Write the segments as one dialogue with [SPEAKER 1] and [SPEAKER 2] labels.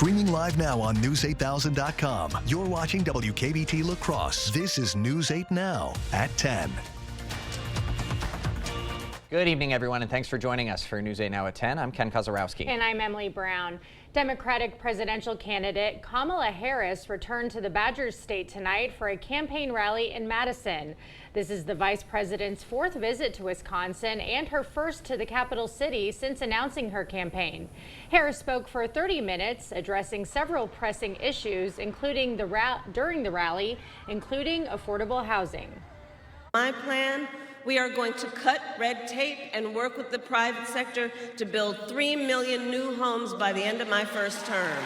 [SPEAKER 1] Streaming live now on News8000.com. You're watching WKBT La Crosse. This is News 8 Now at 10.
[SPEAKER 2] Good evening, everyone, and thanks for joining us for News 8 Now at 10. I'm Ken Kozarowski.
[SPEAKER 3] And I'm Emily Brown. Democratic presidential candidate Kamala Harris returned to the Badgers state tonight for a campaign rally in Madison. This is the vice president's fourth visit to Wisconsin and her first to the capital city since announcing her campaign. Harris spoke for 30 minutes, addressing several pressing issues, including during the rally, including affordable housing.
[SPEAKER 4] My plan, we are going to cut red tape and work with the private sector to build 3 million new homes by the end of my first term.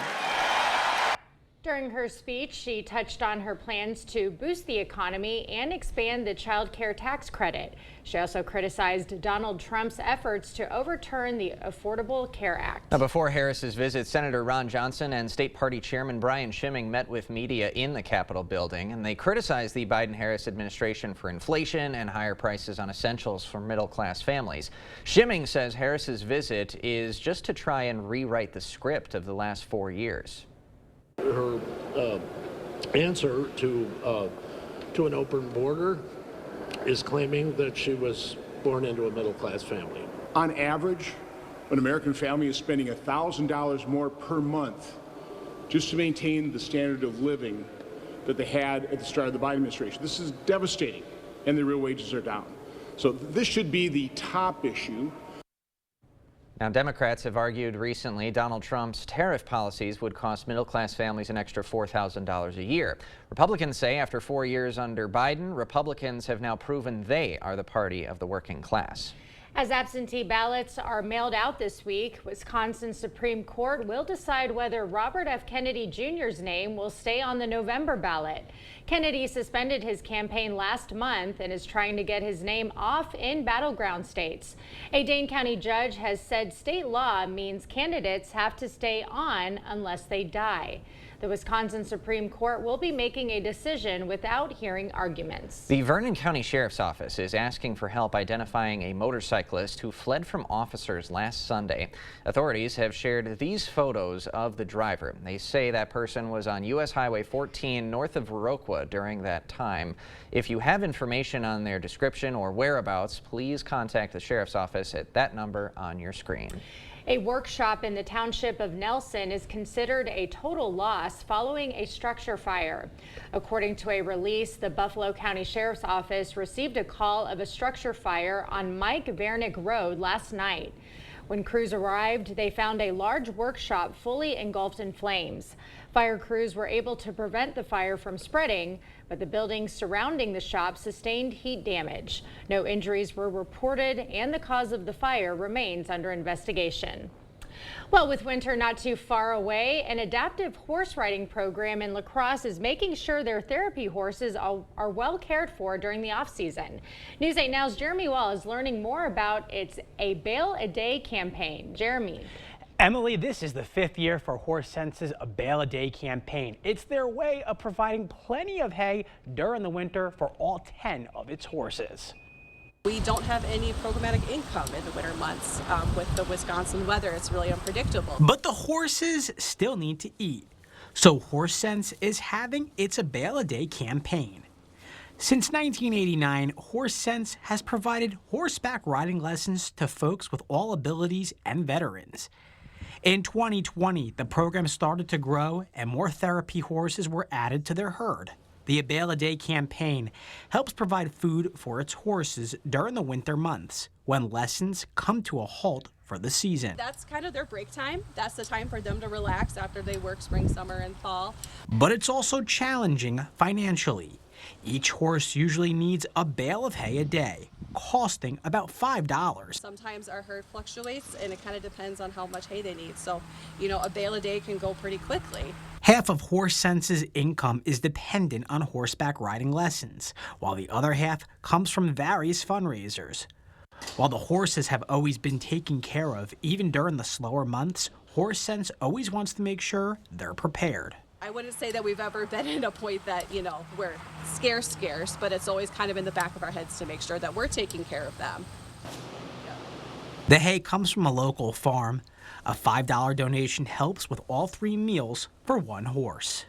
[SPEAKER 3] During her speech, she touched on her plans to boost the economy and expand the child care tax credit. She also criticized Donald Trump's efforts to overturn the Affordable Care Act.
[SPEAKER 2] Now, before Harris's visit, Senator Ron Johnson and State Party Chairman Brian Schimming met with media in the Capitol building, and they criticized the Biden-Harris administration for inflation and higher prices on essentials for middle-class families. Schimming says Harris's visit is just to try and rewrite the script of the last 4 years.
[SPEAKER 5] Her answer to an open border is claiming that she was born into a middle-class family.
[SPEAKER 6] On average, an American family is spending $1,000 more per month just to maintain the standard of living that they had at the start of the Biden administration. This is devastating, and their real wages are down. So this should be the top issue.
[SPEAKER 2] Now, Democrats have argued recently Donald Trump's tariff policies would cost middle-class families an extra $4,000 a year. Republicans say after 4 years under Biden, Republicans have now proven they are the party of the working class.
[SPEAKER 3] As absentee ballots are mailed out this week, Wisconsin's Supreme Court will decide whether Robert F. Kennedy Jr.'s name will stay on the November ballot. Kennedy suspended his campaign last month and is trying to get his name off in battleground states. A Dane County judge has said state law means candidates have to stay on unless they die. The Wisconsin Supreme Court will be making a decision without hearing arguments.
[SPEAKER 2] The Vernon County Sheriff's Office is asking for help identifying a motorcyclist who fled from officers last Sunday. Authorities have shared these photos of the driver. They say that person was on U.S. Highway 14 north of Viroqua during that time. If you have information on their description or whereabouts, please contact the Sheriff's Office at that number on your screen.
[SPEAKER 3] A workshop in the township of Nelson is considered a total loss following a structure fire. According to a release, the Buffalo County Sheriff's Office received a call of a structure fire on Mike Vernick Road last night. When crews arrived, they found a large workshop fully engulfed in flames. Fire crews were able to prevent the fire from spreading, but the buildings surrounding the shop sustained heat damage. No injuries were reported, and the cause of the fire remains under investigation. Well, with winter not too far away, an adaptive horse riding program in La Crosse is making sure their therapy horses are well cared for during the off-season. News 8 Now's Jeremy Wall is learning more about its A Bale a Day campaign. Jeremy.
[SPEAKER 7] Emily, this is the 5th year for Horse Sense's A Bale a Day campaign. It's their way of providing plenty of hay during the winter for all 10 of its horses.
[SPEAKER 8] We don't have any programmatic income in the winter months. With the Wisconsin weather, it's really unpredictable.
[SPEAKER 7] But the horses still need to eat. So Horse Sense is having its A Bale a Day campaign. Since 1989, Horse Sense has provided horseback riding lessons to folks with all abilities and veterans. In 2020, the program started to grow and more therapy horses were added to their herd. The A Bale a Day campaign helps provide food for its horses during the winter months when lessons come to a halt for the season.
[SPEAKER 8] That's kind of their break time. That's the time for them to relax after they work spring, summer, and fall.
[SPEAKER 7] But it's also challenging financially. Each horse usually needs a bale of hay a day, costing about $5.
[SPEAKER 8] Sometimes our herd fluctuates, and it kind of depends on how much hay they need. So, a bale a day can go pretty quickly.
[SPEAKER 7] Half of Horse Sense's income is dependent on horseback riding lessons, while the other half comes from various fundraisers. While the horses have always been taken care of, even during the slower months, Horse Sense always wants to make sure they're prepared.
[SPEAKER 8] I wouldn't say that we've ever been at a point that, we're scarce, but it's always kind of in the back of our heads to make sure that we're taking care of them.
[SPEAKER 7] The hay comes from a local farm. A $5 donation helps with all 3 meals for one horse.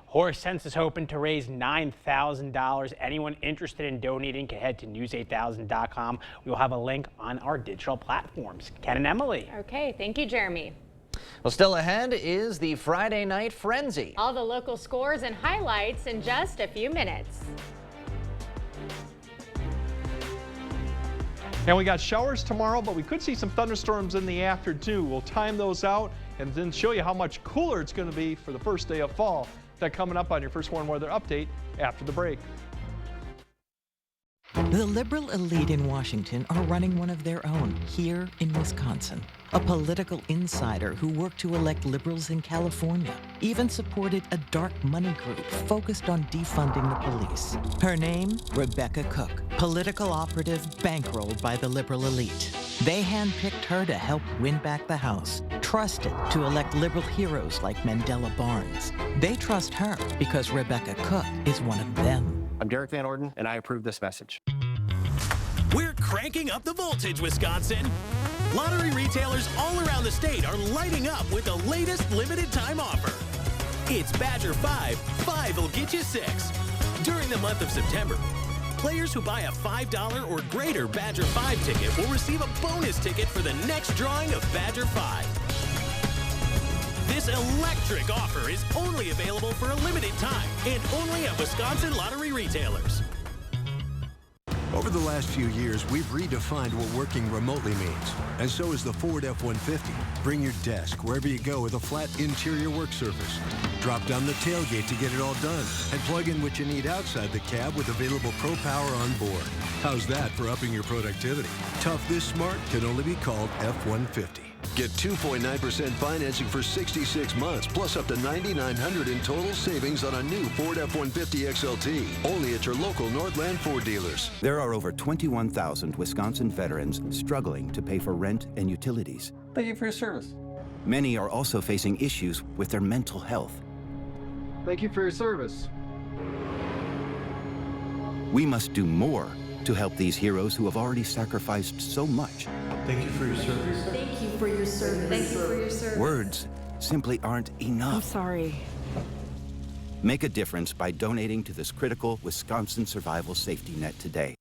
[SPEAKER 7] Horse Sense is hoping to raise $9,000. Anyone interested in donating can head to news8000.com. We will have a link on our digital platforms. Ken and Emily.
[SPEAKER 3] Okay, thank you, Jeremy.
[SPEAKER 2] Well, still ahead is the Friday Night Frenzy.
[SPEAKER 3] All the local scores and highlights in just a few minutes.
[SPEAKER 9] And we got showers tomorrow, but we could see some thunderstorms in the afternoon. We'll time those out and then show you how much cooler it's going to be for the first day of fall. That coming up on your First Warn Weather Update after the break.
[SPEAKER 10] The liberal elite in Washington are running one of their own here in Wisconsin. A political insider who worked to elect liberals in California even supported a dark money group focused on defunding the police. Her name, Rebecca Cook, political operative bankrolled by the liberal elite. They handpicked her to help win back the House, trusted to elect liberal heroes like Mandela Barnes. They trust her because Rebecca Cook is one of them.
[SPEAKER 11] I'm Derek Van Orden, and I approve this message.
[SPEAKER 12] We're cranking up the voltage, Wisconsin. Lottery retailers all around the state are lighting up with the latest limited time offer. It's Badger 5, 5 will get you 6. During the month of September, players who buy a $5 or greater Badger 5 ticket will receive a bonus ticket for the next drawing of Badger 5. This electric offer is only available for a limited time and only at Wisconsin lottery retailers.
[SPEAKER 13] Over the last few years, we've redefined what working remotely means, and so is the Ford F-150. Bring your desk wherever you go with a flat interior work surface. Drop down the tailgate to get it all done, and plug in what you need outside the cab with available Pro Power on board. How's that for upping your productivity? Tough this smart can only be called F-150.
[SPEAKER 14] Get 2.9% financing for 66 months, plus up to $9,900 in total savings on a new Ford F-150 XLT. Only at your local Northland Ford dealers.
[SPEAKER 15] There are over 21,000 Wisconsin veterans struggling to pay for rent and utilities.
[SPEAKER 16] Thank you for your service.
[SPEAKER 15] Many are also facing issues with their mental health.
[SPEAKER 16] Thank you for your service.
[SPEAKER 15] We must do more to help these heroes who have already sacrificed so much.
[SPEAKER 17] Thank you for your service.
[SPEAKER 18] Thank you for your service. Thank you for your service.
[SPEAKER 15] Words simply aren't enough.
[SPEAKER 18] I'm sorry.
[SPEAKER 15] Make a difference by donating to this critical Wisconsin survival safety net today.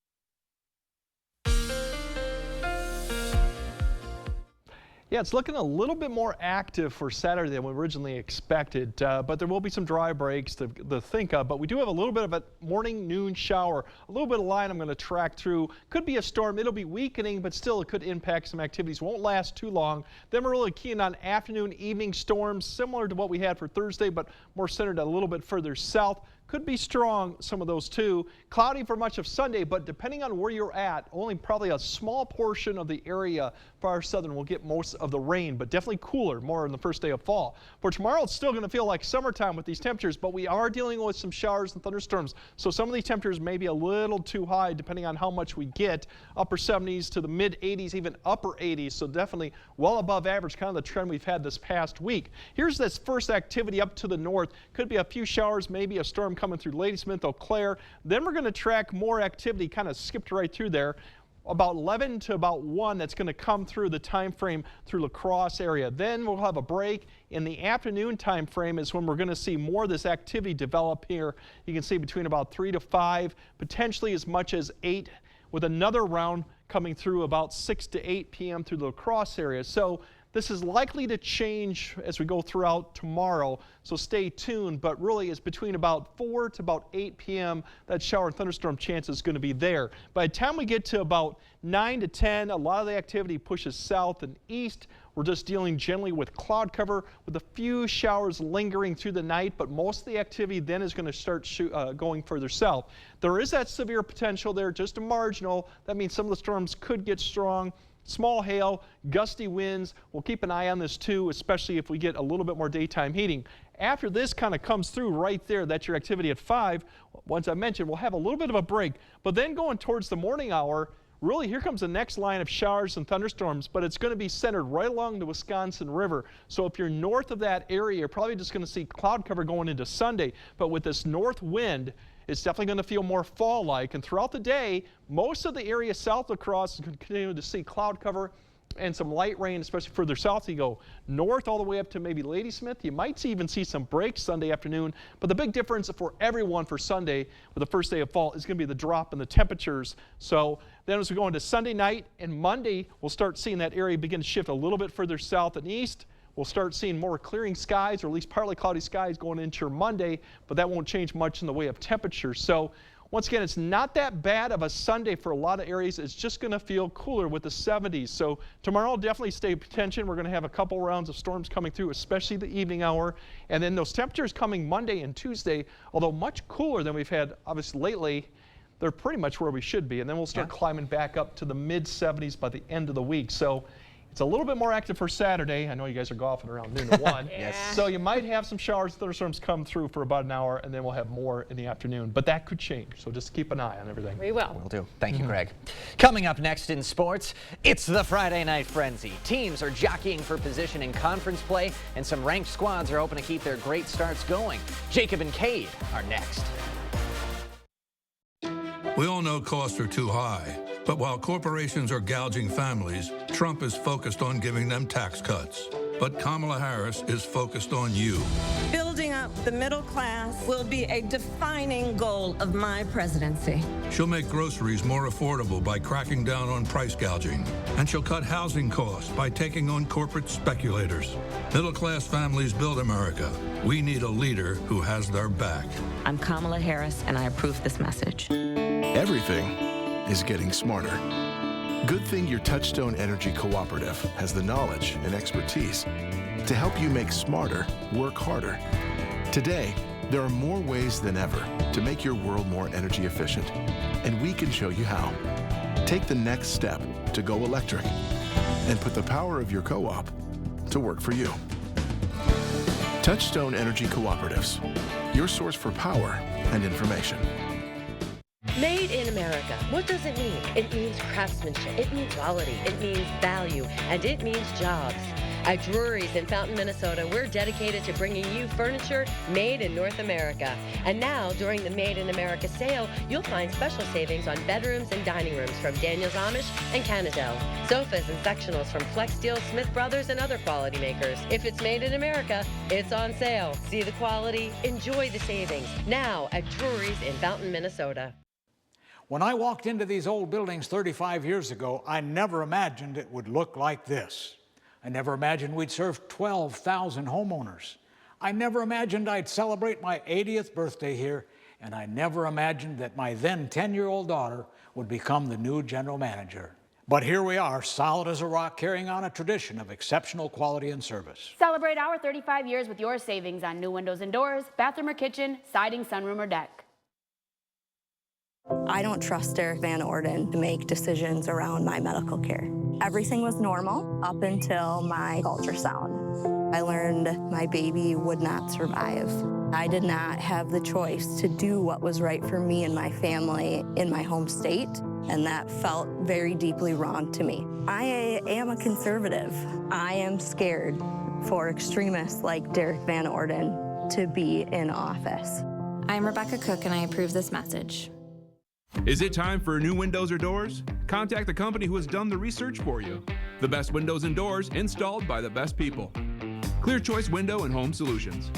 [SPEAKER 9] Yeah, it's looking a little bit more active for Saturday than we originally expected, but there will be some dry breaks to think of. But we do have a little bit of a morning, noon shower, a little bit of line I'm going to track through. Could be a storm. It'll be weakening, but still it could impact some activities. Won't last too long. Then we're really keen on afternoon, evening storms, similar to what we had for Thursday, but more centered a little bit further south. Could be strong, some of those too. Cloudy for much of Sunday, but depending on where you're at, only probably a small portion of the area far southern will get most of the rain, but definitely cooler, more on the first day of fall. For tomorrow, it's still going to feel like summertime with these temperatures, but we are dealing with some showers and thunderstorms. So some of these temperatures may be a little too high depending on how much we get. Upper 70s to the mid 80s, even upper 80s. So definitely well above average, kind of the trend we've had this past week. Here's this first activity up to the north. Could be a few showers, maybe a storm coming through Ladysmith, Eau Claire. Then we're going to track more activity, kind of skipped right through there. About 11 to about 1 that's going to come through the time frame through La Crosse area. Then we'll have a break. In the afternoon time frame is when we're going to see more of this activity develop here. You can see between about 3 to 5, potentially as much as 8, with another round coming through about 6 to 8 p.m. through the La Crosse area. So this is likely to change as we go throughout tomorrow, so stay tuned, but really it's between about 4 to about 8 p.m. that shower and thunderstorm chance is going to be there. By the time we get to about 9 to 10, a lot of the activity pushes south and east. We're just dealing generally with cloud cover with a few showers lingering through the night, but most of the activity then is going to start going further south. There is that severe potential there, just a marginal. That means some of the storms could get strong. Small hail, gusty winds. We'll keep an eye on this too, especially if we get a little bit more daytime heating. After this kind of comes through right there, that's your activity at 5. Once I mentioned, we'll have a little bit of a break. But then going towards the morning hour, really here comes the next line of showers and thunderstorms, but it's going to be centered right along the Wisconsin River. So if you're north of that area, you're probably just going to see cloud cover going into Sunday. But with this north wind, it's definitely going to feel more fall-like. And throughout the day, most of the area south of Cross is going to continue to see cloud cover and some light rain, especially further south. You go north all the way up to maybe Ladysmith. You might even see some breaks Sunday afternoon. But the big difference for everyone for Sunday, with the first day of fall, is going to be the drop in the temperatures. So then as we go into Sunday night and Monday, we'll start seeing that area begin to shift a little bit further south and east. We'll start seeing more clearing skies, or at least partly cloudy skies, going into your Monday, but that won't change much in the way of temperature. So once again, it's not that bad of a Sunday for a lot of areas. It's just going to feel cooler with the 70s. So tomorrow, definitely stay attention. We're going to have a couple rounds of storms coming through, especially the evening hour. And then those temperatures coming Monday and Tuesday, although much cooler than we've had obviously lately, they're pretty much where we should be. And then we'll start climbing back up to the mid-70s by the end of the week. So it's a little bit more active for Saturday. I know you guys are golfing around noon to 1.
[SPEAKER 2] Yes.
[SPEAKER 9] So you might have some showers, thunderstorms come through for about an hour, and then we'll have more in the afternoon. But that could change, so just keep an eye on everything.
[SPEAKER 3] We will.
[SPEAKER 2] Will do. Thank you, Greg. Coming up next in sports, it's the Friday Night Frenzy. Teams are jockeying for position in conference play, and some ranked squads are hoping to keep their great starts going. Jacob and Cade are next.
[SPEAKER 17] We all know costs are too high, but while corporations are gouging families, Trump is focused on giving them tax cuts. But Kamala Harris is focused on you.
[SPEAKER 4] Building up the middle class will be a defining goal of my presidency.
[SPEAKER 17] She'll make groceries more affordable by cracking down on price gouging. And she'll cut housing costs by taking on corporate speculators. Middle-class families build America. We need a leader who has their back.
[SPEAKER 19] I'm Kamala Harris, and I approve this message.
[SPEAKER 20] Everything is getting smarter. Good thing your Touchstone Energy Cooperative has the knowledge and expertise to help you make smarter work harder. Today, there are more ways than ever to make your world more energy efficient, and we can show you how. Take the next step to go electric and put the power of your co-op to work for you. Touchstone Energy Cooperatives, your source for power and information.
[SPEAKER 21] Made in America. What does it mean? It means craftsmanship. It means quality. It means value. And it means jobs. At Drury's in Fountain, Minnesota, we're dedicated to bringing you furniture made in North America. And now, during the Made in America sale, you'll find special savings on bedrooms and dining rooms from Daniels Amish and Canadell. Sofas and sectionals from Flex Steel, Smith Brothers, and other quality makers. If it's made in America, it's on sale. See the quality, enjoy the savings. Now at Drury's in Fountain, Minnesota.
[SPEAKER 22] When I walked into these old buildings 35 years ago, I never imagined it would look like this. I never imagined we'd serve 12,000 homeowners. I never imagined I'd celebrate my 80th birthday here, and I never imagined that my then 10-year-old daughter would become the new general manager. But here we are, solid as a rock, carrying on a tradition of exceptional quality and service.
[SPEAKER 23] Celebrate our 35 years with your savings on new windows and doors, bathroom or kitchen, siding, sunroom, or deck.
[SPEAKER 24] I don't trust Derek Van Orden to make decisions around my medical care. Everything was normal up until my ultrasound. I learned my baby would not survive. I did not have the choice to do what was right for me and my family in my home state, and that felt very deeply wrong to me. I am a conservative. I am scared for extremists like Derek Van Orden to be in office.
[SPEAKER 25] I'm Rebecca Cook, and I approve this message.
[SPEAKER 26] Is it time for new windows or doors? Contact the company who has done the research for you. The best windows and doors installed by the best people. Clear Choice Window and Home Solutions.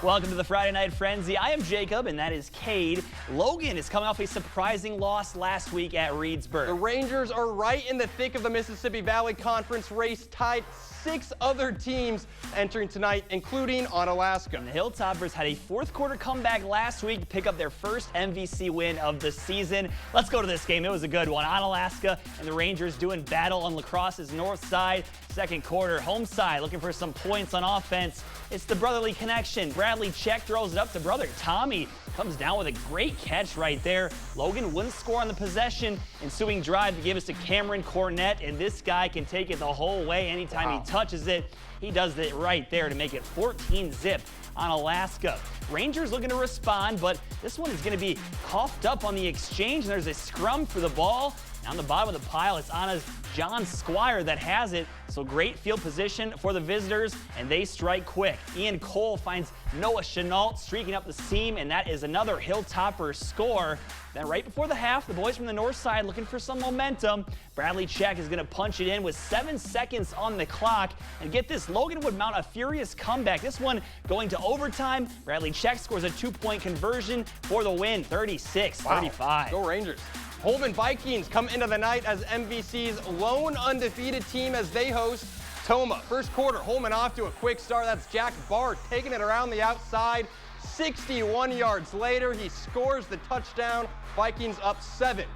[SPEAKER 27] Welcome to the Friday Night Frenzy. I am Jacob, and that is Cade. Logan is coming off a surprising loss last week at Reedsburg.
[SPEAKER 28] The Rangers are right in the thick of the Mississippi Valley Conference race, tied 6 other teams entering tonight, including Onalaska.
[SPEAKER 27] And the Hilltoppers had a fourth quarter comeback last week to pick up their first MVC win of the season. Let's go to this game. It was a good one. Onalaska and the Rangers doing battle on La Crosse's north side. Second quarter, home side looking for some points on offense. It's the brotherly connection. Bradley Check throws it up to brother Tommy. comes down with a great catch right there. Logan wouldn't score on the possession. Ensuing drive to give us to Cameron Cornett, and this guy can take it the whole way anytime he touches it. He does it right there to make it 14-zip on Alaska. Rangers looking to respond, but this one is going to be coughed up on the exchange, and there's a scrum for the ball. Down the bottom of the pile, it's Anna's John Squire that has it. So great field position for the visitors, and they strike quick. Ian Cole finds Noah Chenault streaking up the seam, and that is another Hilltopper score. Then right before the half, the boys from the north side looking for some momentum. Bradley Check is going to punch it in with 7 seconds on the clock. And get this, Logan would mount a furious comeback. This one going to overtime. Bradley Check scores a 2-point conversion for the win, 36-35.
[SPEAKER 28] Go Rangers. Holman Vikings come into the night as MVC's lone undefeated team as they host Tomah. First quarter, Holman off to a quick start. That's Jack Barth taking it around the outside. 61 yards later, he scores the touchdown. Vikings up 7.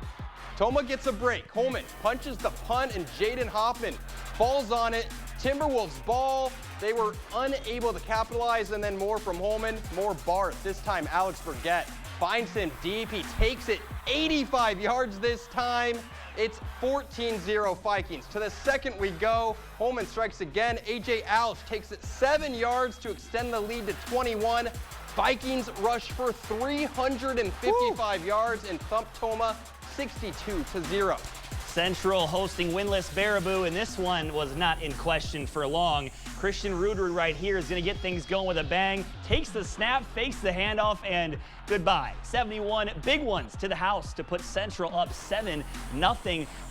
[SPEAKER 28] Tomah gets a break. Holman punches the punt, and Jaden Hoffman falls on it. Timberwolves ball. They were unable to capitalize, and then more from Holman. More Barth. This time, Alex Burgett finds him deep. He takes it 85 yards this time. It's 14-0 Vikings. To the second we go. Holman strikes again. A.J. Alsh takes it 7 yards to extend the lead to 21. Vikings rush for 355 yards and thump Tomah 62-0.
[SPEAKER 27] Central hosting winless Baraboo, and this one was not in question for long. Christian Ruderud right here is going to get things going with a bang. Takes the snap, fakes the handoff, and goodbye. 71 big ones to the house to put Central up 7-0.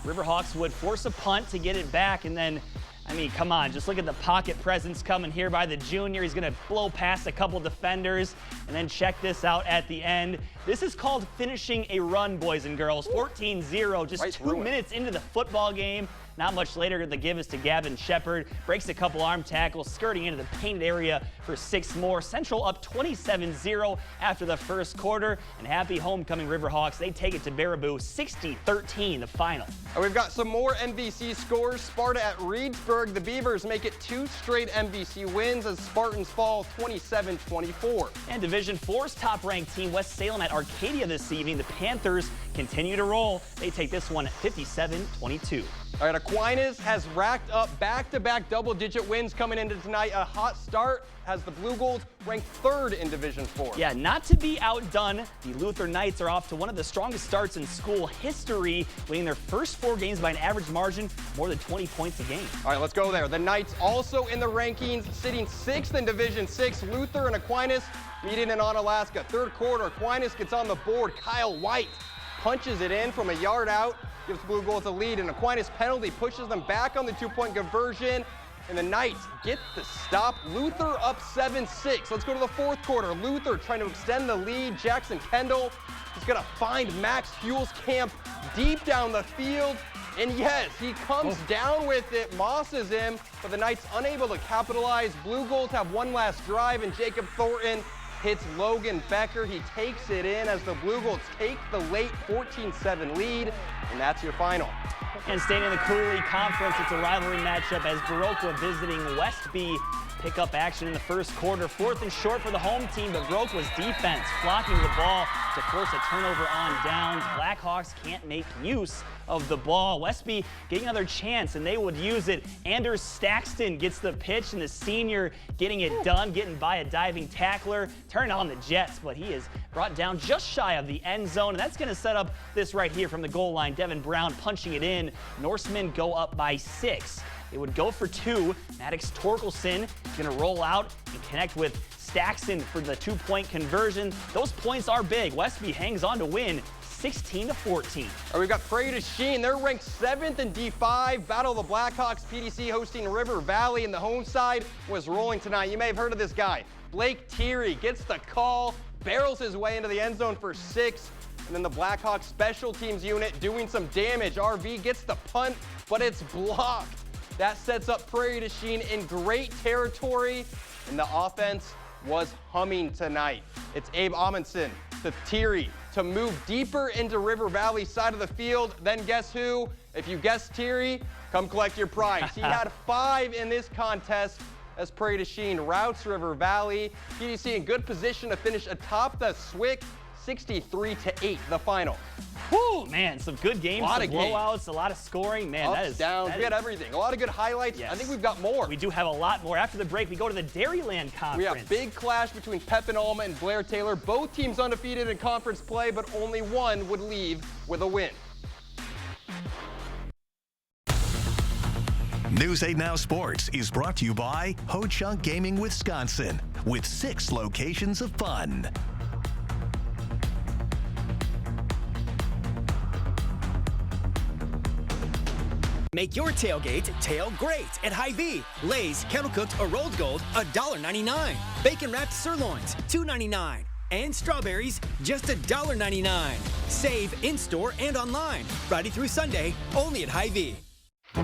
[SPEAKER 27] Riverhawks would force a punt to get it back, and then, I mean, come on, just look at the pocket presence coming here by the junior. He's going to blow past a couple defenders, and then check this out at the end. This is called finishing a run, boys and girls. 14-0, just 2 minutes into the football game. Not much later, the give is to Gavin Shepard. Breaks a couple arm tackles, skirting into the painted area for 6 more. Central up 27-0 after the first quarter. And happy homecoming Riverhawks. They take it to Baraboo, 60-13, the final.
[SPEAKER 28] We've got some more MVC scores. Sparta at Reedsburg. The Beavers make it 2 straight MVC wins as Spartans fall 27-24.
[SPEAKER 27] And Division 4's top-ranked team, West Salem at Arcadia this evening. The Panthers continue to roll. They take this one 57-22.
[SPEAKER 28] All right, Aquinas has racked up back-to-back double-digit wins coming into tonight. A hot start has the Blue Gold ranked 3rd in Division 4.
[SPEAKER 27] Yeah, not to be outdone, the Luther Knights are off to one of the strongest starts in school history, winning their first 4 games by an average margin more than 20 points a game.
[SPEAKER 28] All right, let's go there. The Knights also in the rankings, sitting 6th in Division 6. Luther and Aquinas meeting in Onalaska. Third quarter, Aquinas gets on the board. Kyle White punches it in from a yard out. Gives Blue Gold the lead, and Aquinas penalty pushes them back on the 2-point conversion, and the Knights get the stop. Luther up 7-6. Let's go to the fourth quarter. Luther trying to extend the lead. Jackson Kendall is going to find Max Huelskamp deep down the field, and yes, he comes down with it, mosses him, but the Knights unable to capitalize. Blue Gold have one last drive, and Jacob Thornton hits Logan Becker. He takes it in as the Blue Golds take the late 14-7 lead, and that's your final.
[SPEAKER 27] And staying in the Cooley Conference, it's a rivalry matchup as Viroqua visiting Westby. Pick up action in the first quarter. 4th and short for the home team, but Viroqua's defense flocking the ball to force a turnover on downs. Blackhawks can't make use of the ball. Westby getting another chance, and they would use it. Anders Staxton gets the pitch, and the senior getting it done, getting by a diving tackler. Turn on the Jets, but he is brought down just shy of the end zone, and that's going to set up this right here from the goal line. Devin Brown punching it in. Norsemen go up by 6. It would go for 2. Maddox Torkelson is going to roll out and connect with Staxton for the 2-point conversion. Those points are big. Westby hangs on to win 16-14.
[SPEAKER 28] We've got Prairie du Chien. They're ranked 7th in D5. Battle of the Blackhawks. PDC hosting River Valley, and the home side was rolling tonight. You may have heard of this guy. Blake Thierry gets the call, barrels his way into the end zone for 6. And then the Blackhawks special teams unit doing some damage. RV gets the punt, but it's blocked. That sets up Prairie du Chien in great territory, and the offense was humming tonight. It's Abe Amundsen to Thierry to move deeper into River Valley side of the field. Then guess who? If you guessed Thierry, come collect your prize. He had 5 in this contest. as Prairie du Chien routs River Valley. PDC in good position to finish atop the SWIC, 63-8, the final.
[SPEAKER 27] Whew, man, some good games, some blowouts, a lot of scoring. Man,
[SPEAKER 28] Ups, downs, we had everything. A lot of good highlights. Yes. I think we've got more.
[SPEAKER 27] We do have a lot more. After the break, we go to the Dairyland Conference.
[SPEAKER 28] We have big clash between Pepin Alma and Blair Taylor. Both teams undefeated in conference play, but only one would leave with a win.
[SPEAKER 1] News 8 Now Sports is brought to you by Ho Chunk Gaming Wisconsin, with 6 locations of fun.
[SPEAKER 5] Make your tailgate tail great at Hy-Vee. Lay's, kettle cooked or rolled gold, $1.99. Bacon wrapped sirloins, $2.99. And strawberries, just $1.99. Save in-store and online. Friday through Sunday, only at Hy-Vee.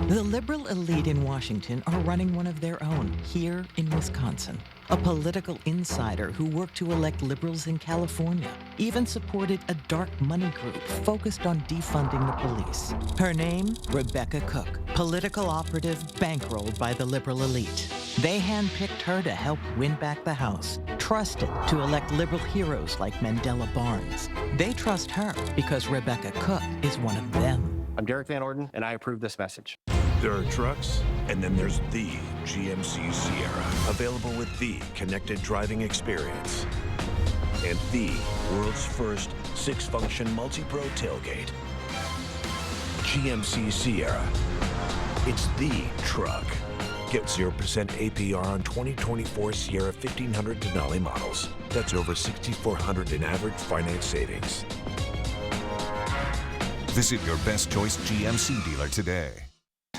[SPEAKER 6] The liberal elite in Washington are running one of their own here in Wisconsin. A political insider who worked to elect liberals in California even supported a dark money group focused on defunding the police. Her name, Rebecca Cook, political operative bankrolled by the liberal elite. They handpicked her to help win back the House, trusted to elect liberal heroes like Mandela Barnes. They trust her because Rebecca Cook is one of them.
[SPEAKER 7] I'm Derek Van Orden, and I approve this message.
[SPEAKER 8] There are trucks, and then there's the GMC Sierra, available with the connected driving experience and the world's first 6-function multi-pro tailgate. GMC Sierra. It's the truck. Get 0% APR on 2024 Sierra 1500 Denali models. That's over $6,400 in average finance savings.
[SPEAKER 10] Visit your best choice GMC dealer today.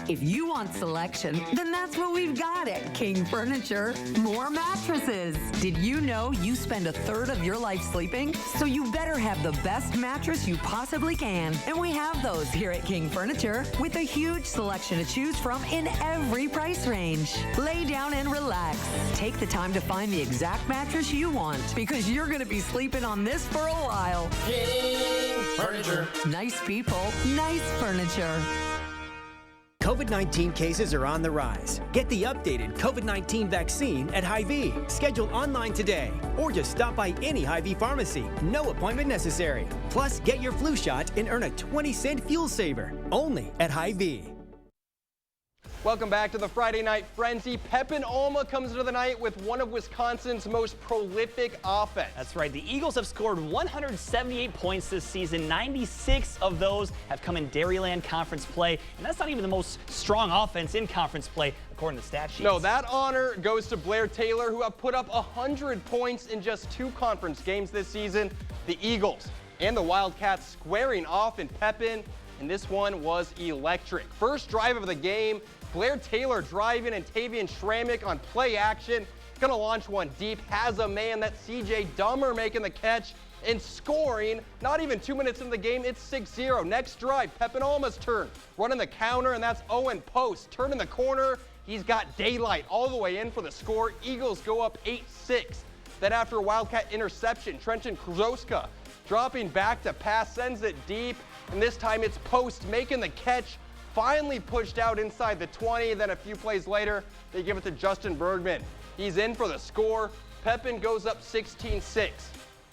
[SPEAKER 11] If you want selection, then that's what we've got at King Furniture. More mattresses. Did you know you spend a third of your life sleeping? So you better have the best mattress you possibly can. And we have those here at King Furniture with a huge selection to choose from in every price range. Lay down and relax. Take the time to find the exact mattress you want because you're going to be sleeping on this for a while.
[SPEAKER 10] King Furniture.
[SPEAKER 11] Nice people, nice furniture.
[SPEAKER 5] COVID-19 cases are on the rise. Get the updated COVID-19 vaccine at Hy-Vee. Schedule online today or just stop by any Hy-Vee pharmacy. No appointment necessary. Plus, get your flu shot and earn a 20-cent fuel saver. Only at Hy-Vee.
[SPEAKER 28] Welcome back to the Friday Night Frenzy. Pepin Alma comes into the night with one of Wisconsin's most prolific offense.
[SPEAKER 27] That's right. The Eagles have scored 178 points this season. 96 of those have come in Dairyland Conference play. And that's not even the most strong offense in conference play, according to the stat sheets.
[SPEAKER 28] No, that honor goes to Blair Taylor, who have put up 100 points in just 2 conference games this season. The Eagles and the Wildcats squaring off in Pepin, and this one was electric. First drive of the game, Blair Taylor driving and Tavian Schrammick on play action. Gonna launch one deep, has a man. That's CJ Dummer making the catch and scoring. Not even 2 minutes into the game, it's 6-0. Next drive, Pepin Alma's turn. Running the counter, and that's Owen Post. Turning the corner, he's got daylight all the way in for the score. Eagles go up 8-6. Then after a Wildcat interception, Trenton Krzoska dropping back to pass, sends it deep, and this time it's Post making the catch. Finally pushed out inside the 20, then a few plays later, they give it to Justin Bergman. He's in for the score. Pepin goes up 16-6.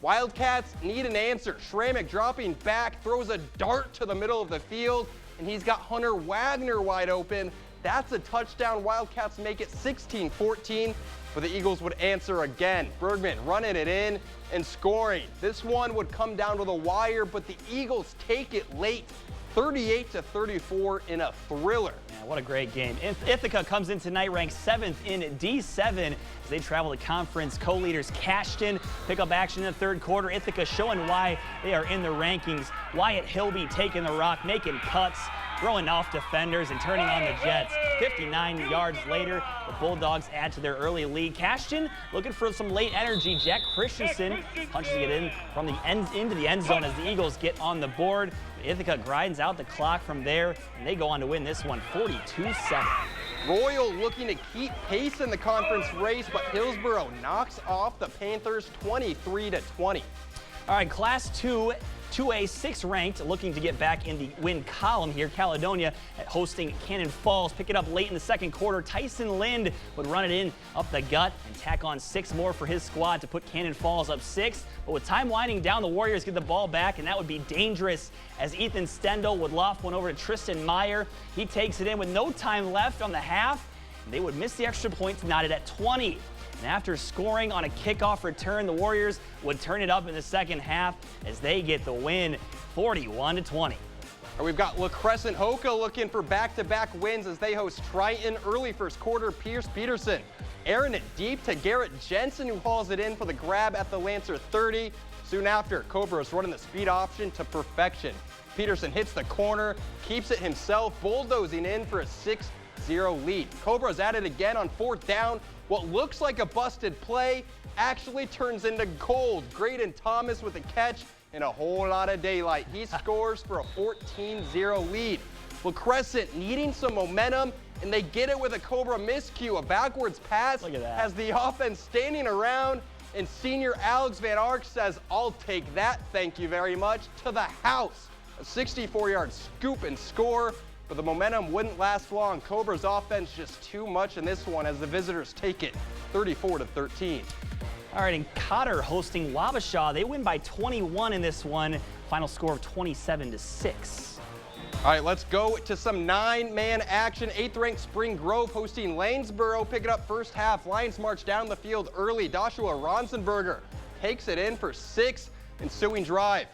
[SPEAKER 28] Wildcats need an answer. Schrammick dropping back, throws a dart to the middle of the field, and he's got Hunter Wagner wide open. That's a touchdown. Wildcats make it 16-14, but the Eagles would answer again. Bergman running it in and scoring. This one would come down to the wire, but the Eagles take it late. 38-34 in a thriller.
[SPEAKER 27] Yeah, what a great game. Ithaca comes in tonight ranked 7th in D7 as they travel to conference co-leaders Cashton. Pick up action in the third quarter. Ithaca showing why they are in the rankings. Wyatt Hilby taking the rock, making cuts, throwing off defenders and turning on the Jets. 59 yards later, the Bulldogs add to their early lead. Cashton looking for some late energy. Jack Christensen punches it in from the end into the end zone as the Eagles get on the board. Ithaca grinds out the clock from there, and they go on to win this one 42-7.
[SPEAKER 28] Royal looking to keep pace in the conference race, but Hillsborough knocks off the Panthers 23-20.
[SPEAKER 27] All right, Class 2 2A, 6th ranked, looking to get back in the win column here. Caledonia hosting Cannon Falls. Pick it up late in the second quarter. Tyson Lind would run it in up the gut and tack on 6 more for his squad to put Cannon Falls up 6. But with time winding down, the Warriors get the ball back, and that would be dangerous as Ethan Stendel would loft one over to Tristan Meyer. He takes it in with no time left on the half, and they would miss the extra point to knot it at 20. And after scoring on a kickoff return, the Warriors would turn it up in the second half as they get the win, 41-20.
[SPEAKER 28] We've got La Crescent Hoka looking for back-to-back wins as they host Triton. Early first quarter, Pierce Peterson airing it deep to Garrett Jensen, who hauls it in for the grab at the Lancer 30. Soon after, Cobras running the speed option to perfection. Peterson hits the corner, keeps it himself, bulldozing in for a 6-0 lead. Cobras at it again on 4th down. What looks like a busted play actually turns into gold. Graydon Thomas with a catch and a whole lot of daylight. He scores for a 14-0 lead. La Crescent needing some momentum, and they get it with a Cobra miscue. A backwards pass has the offense standing around, and senior Alex Van Ark says, "I'll take that, thank you very much," to the house. A 64-yard scoop and score. But the momentum wouldn't last long. Cobra's offense just too much in this one as the visitors take it 34-13.
[SPEAKER 27] All right, and Cotter hosting Wabasha. They win by 21 in this one. Final score of 27-6.
[SPEAKER 28] All right, let's go to some 9-man action. 8th-ranked Spring Grove hosting Lanesboro. Pick it up first half. Lions march down the field early. Joshua Ronsenberger takes it in for 6. Ensuing drive.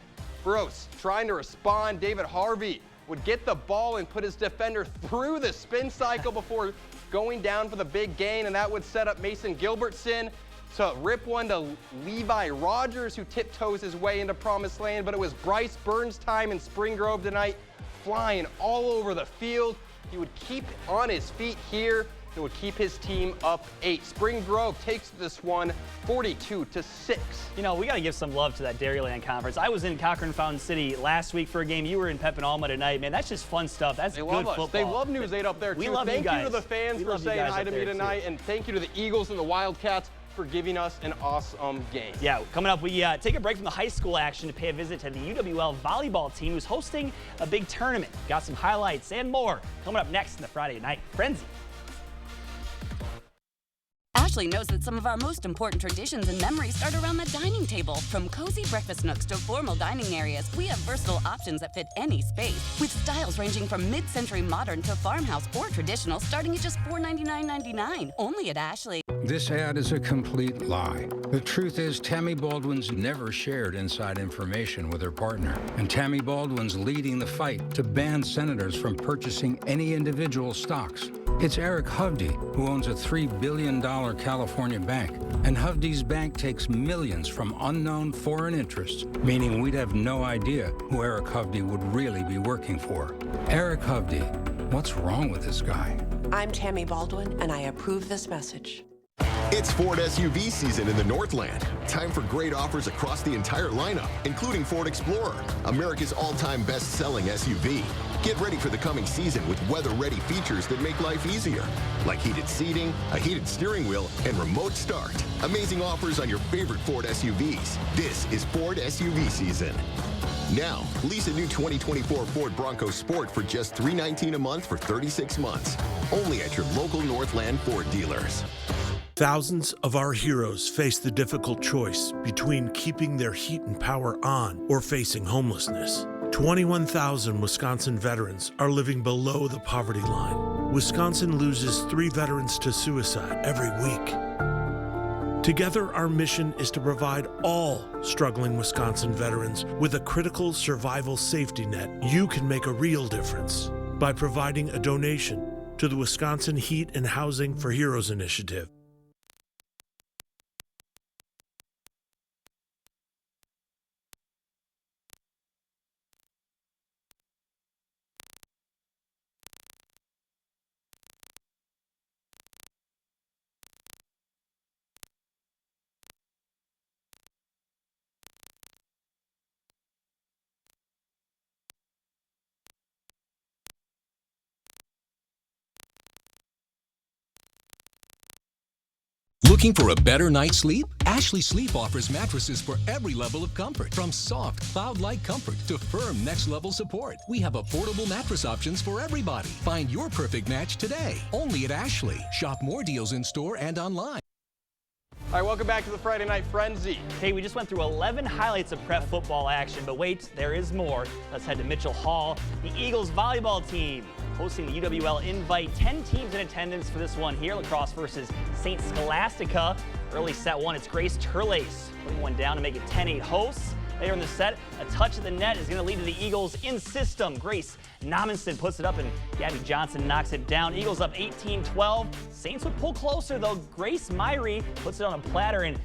[SPEAKER 28] Burroughs trying to respond. David Harvey would get the ball and put his defender through the spin cycle before going down for the big gain, and that would set up Mason Gilbertson to rip one to Levi Rogers, who tiptoes his way into promised land. But it was Bryce Burns' time in Spring Grove tonight, flying all over the field. He would keep on his feet here. It would keep his team up 8. Spring Grove takes this one 42-6.
[SPEAKER 27] You know, we got to give some love to that Dairyland Conference. I was in Cochran Fountain City last week for a game. You were in Pep and Alma tonight, man. That's just fun stuff. That's good football.
[SPEAKER 28] They love News 8 up there, too.
[SPEAKER 27] We love
[SPEAKER 28] thank
[SPEAKER 27] you guys.
[SPEAKER 28] You to the fans for saying hi to me tonight, and thank you to the Eagles and the Wildcats for giving us an awesome game.
[SPEAKER 27] Yeah, coming up, we take a break from the high school action to pay a visit to the UWL volleyball team, who's hosting a big tournament. Got some highlights and more coming up next in the Friday Night Frenzy.
[SPEAKER 3] Ashley knows that some of our most important traditions and memories start around the dining table. From cozy breakfast nooks to formal dining areas, we have versatile options that fit any space, with styles ranging from mid-century modern to farmhouse or traditional, starting at just $499.99. Only at Ashley.
[SPEAKER 9] This ad is a complete lie. The truth is, Tammy Baldwin's never shared inside information with her partner. And Tammy Baldwin's leading the fight to ban senators from purchasing any individual stocks. It's Eric Hovde, who owns a $3 billion California bank. And Hovde's bank takes millions from unknown foreign interests, meaning we'd have no idea who Eric Hovde would really be working for. Eric Hovde, what's wrong with this guy?
[SPEAKER 12] I'm Tammy Baldwin, and I approve this message.
[SPEAKER 13] It's Ford SUV season in the Northland. Time for great offers across the entire lineup, including Ford Explorer, America's all-time best-selling SUV. Get ready for the coming season with weather-ready features that make life easier, like heated seating, a heated steering wheel, and remote start. Amazing offers on your favorite Ford SUVs. This is Ford SUV season. Now, lease a new 2024 Ford Bronco Sport for just $319 a month for 36 months. Only at your local Northland Ford dealers.
[SPEAKER 8] Thousands of our heroes face the difficult choice between keeping their heat and power on or facing homelessness. 21,000 Wisconsin veterans are living below the poverty line. Wisconsin loses 3 veterans to suicide every week. Together, our mission is to provide all struggling Wisconsin veterans with a critical survival safety net. You can make a real difference by providing a donation to the Wisconsin Heat and Housing for Heroes initiative.
[SPEAKER 14] Looking for a better night's sleep?
[SPEAKER 2] Ashley Sleep offers mattresses for every level of comfort, from soft, cloud-like comfort to firm next-level support. We have affordable mattress options for everybody. Find your perfect match today, only at Ashley. Shop more deals in store and online.
[SPEAKER 28] All right, welcome back to the Friday Night Frenzy.
[SPEAKER 27] Hey, we just went through 11 highlights of prep football action, but wait, there is more. Let's head to Mitchell Hall. The Eagles volleyball team hosting the UWL Invite. 10 teams in attendance for this one here. Lacrosse versus St. Scholastica. Early set one, it's Grace Turlace putting one down to make it 10-8 hosts. Later in the set, a touch of the net is going to lead to the Eagles in system. Grace Nominson puts it up and Gabby Johnson knocks it down. Eagles up 18-12. Saints would pull closer though. Grace Myrie puts it on a platter and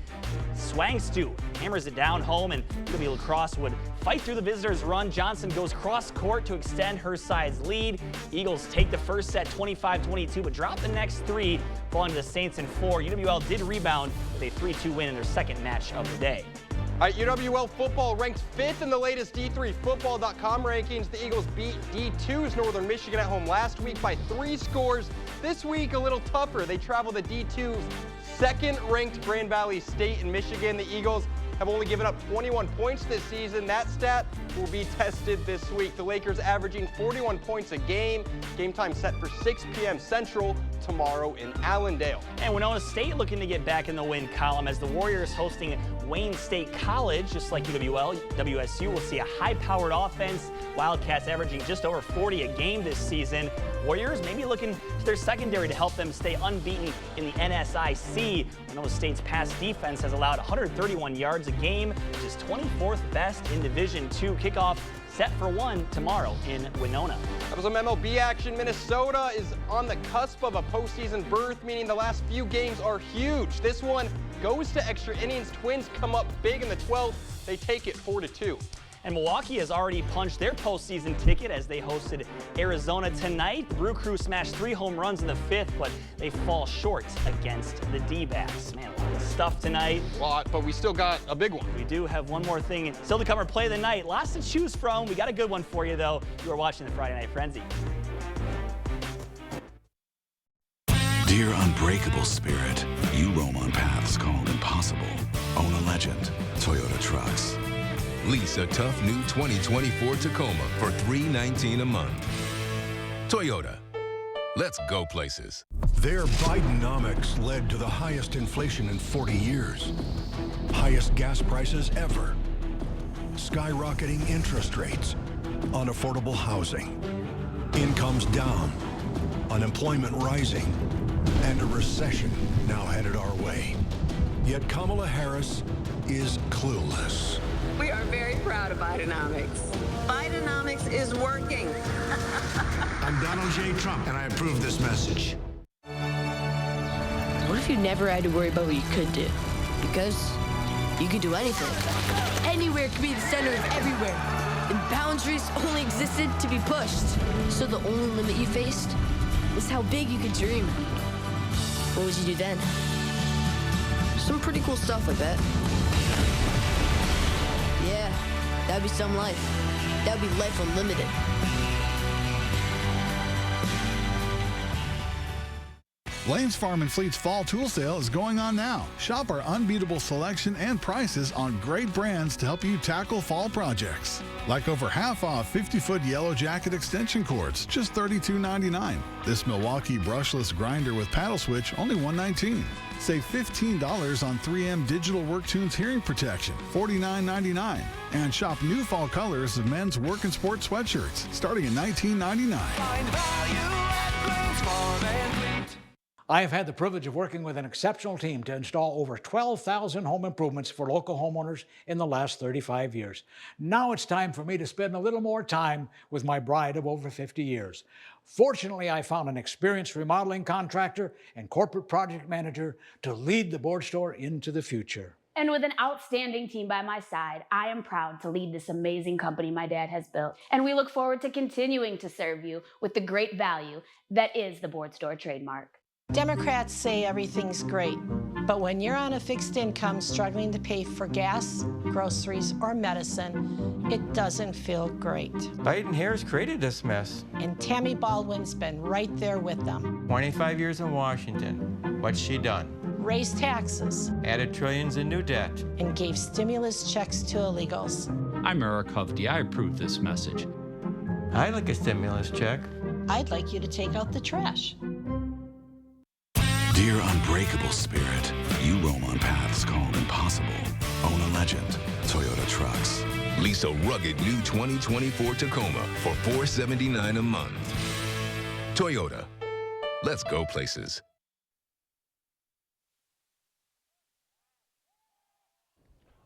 [SPEAKER 27] Swangstu hammers it down home, and UW Lacrosse would fight through the visitors' run. Johnson goes cross court to extend her side's lead. Eagles take the first set 25-22, but drop the next three, falling to the Saints in 4. UWL did rebound with a 3-2 win in their second match of the day.
[SPEAKER 28] All right, UWL football ranked 5th in the latest D3Football.com rankings. The Eagles beat D2's Northern Michigan at home last week by 3 scores. This week, a little tougher. They travel to D2's second-ranked Grand Valley State in Michigan. The Eagles have only given up 21 points this season. That stat will be tested this week. The Lakers averaging 41 points a game. Game time set for 6 p.m. Central tomorrow in Allendale.
[SPEAKER 27] And Winona State looking to get back in the win column as the Warriors hosting Wayne State College. Just like UWL, WSU will see a high-powered offense. Wildcats averaging just over 40 a game this season. Warriors maybe looking to their secondary to help them stay unbeaten in the NSIC. Winona State's pass defense has allowed 131 yards a game, which is 24th best in Division II. Kickoff set for 1 tomorrow in Winona.
[SPEAKER 28] That was some MLB action. Minnesota is on the cusp of a postseason berth, meaning the last few games are huge. This one goes to extra innings. Twins come up big in the 12th. They take it 4-2.
[SPEAKER 27] And Milwaukee has already punched their postseason ticket as they hosted Arizona tonight. Brew Crew smashed 3 home runs in the 5th, but they fall short against the D-backs. Man, a lot of stuff tonight.
[SPEAKER 28] A lot, but we still got a big one.
[SPEAKER 27] We do have one more thing still to come, or play of the night. Lots to choose from. We got a good one for you, though. You are watching the Friday Night Frenzy.
[SPEAKER 4] Dear unbreakable spirit, you roam on paths called impossible. Own a legend, Toyota Trucks.
[SPEAKER 14] Lease a tough new 2024 Tacoma for $319 a month. Toyota. Let's go places.
[SPEAKER 15] Their Bidenomics led to the highest inflation in 40 years. Highest gas prices ever. Skyrocketing interest rates. Unaffordable housing. Incomes down. Unemployment rising. And a recession now headed our way. Yet Kamala Harris is clueless.
[SPEAKER 16] We are very proud of Bidenomics. Bidenomics is working.
[SPEAKER 17] I'm Donald J. Trump, and I approve this message.
[SPEAKER 18] What if you never had to worry about what you could do? Because you could do anything. Anywhere could be the center of everywhere. And boundaries only existed to be pushed. So the only limit you faced was how big you could dream. What would you do then? Some pretty cool stuff, I bet. Yeah, that'd be some life. That'd be life unlimited.
[SPEAKER 19] Blaine Farm and Fleet's Fall Tool Sale is going on now. Shop our unbeatable selection and prices on great brands to help you tackle fall projects. Like over half off 50-foot Yellow Jacket extension cords, just $32.99. This Milwaukee brushless grinder with paddle switch, only $119. Save $15 on 3M Digital WorkTunes hearing protection, $49.99. And shop new fall colors of men's work and sport sweatshirts, starting at $19.99.
[SPEAKER 22] I have had the privilege of working with an exceptional team to install over 12,000 home improvements for local homeowners in the last 35 years. Now it's time for me to spend a little more time with my bride of over 50 years. Fortunately, I found an experienced remodeling contractor and corporate project manager to lead the board store into the future.
[SPEAKER 23] And with an outstanding team by my side, I am proud to lead this amazing company my dad has built. And we look forward to continuing to serve you with the great value that is the board store trademark.
[SPEAKER 29] Democrats say everything's great, but when you're on a fixed income struggling to pay for gas, groceries, or medicine, it doesn't feel great.
[SPEAKER 30] Biden-Harris created this mess.
[SPEAKER 29] And Tammy Baldwin's been right there with them.
[SPEAKER 30] 25 years in Washington. What's she done?
[SPEAKER 29] raised taxes,
[SPEAKER 30] Added trillions in new debt.
[SPEAKER 29] and gave stimulus checks to illegals.
[SPEAKER 1] I'm Eric Hovde. I approve this message.
[SPEAKER 30] I'd like a stimulus check.
[SPEAKER 29] I'd like you to take out the trash.
[SPEAKER 4] Dear unbreakable spirit, you roam on paths called impossible. Own a legend. Toyota Trucks.
[SPEAKER 14] Lease a rugged new 2024 Tacoma for $479 a month. Toyota. Let's go places.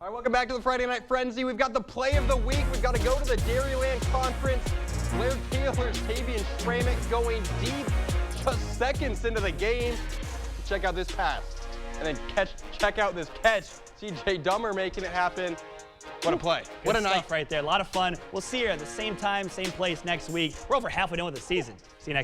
[SPEAKER 28] All right, welcome back to the Friday Night Frenzy. We've got the play of the week. We've got to go to the Dairyland Conference. Blair Taylor's Tavian Stramick going deep just seconds into the game. Check out this pass. And then check out this catch. CJ Dummer making it happen. What a play. What a night.
[SPEAKER 27] Stuff right there. A lot of fun. We'll see you at the same time, same place next week. We're over halfway done with the season. See you next week.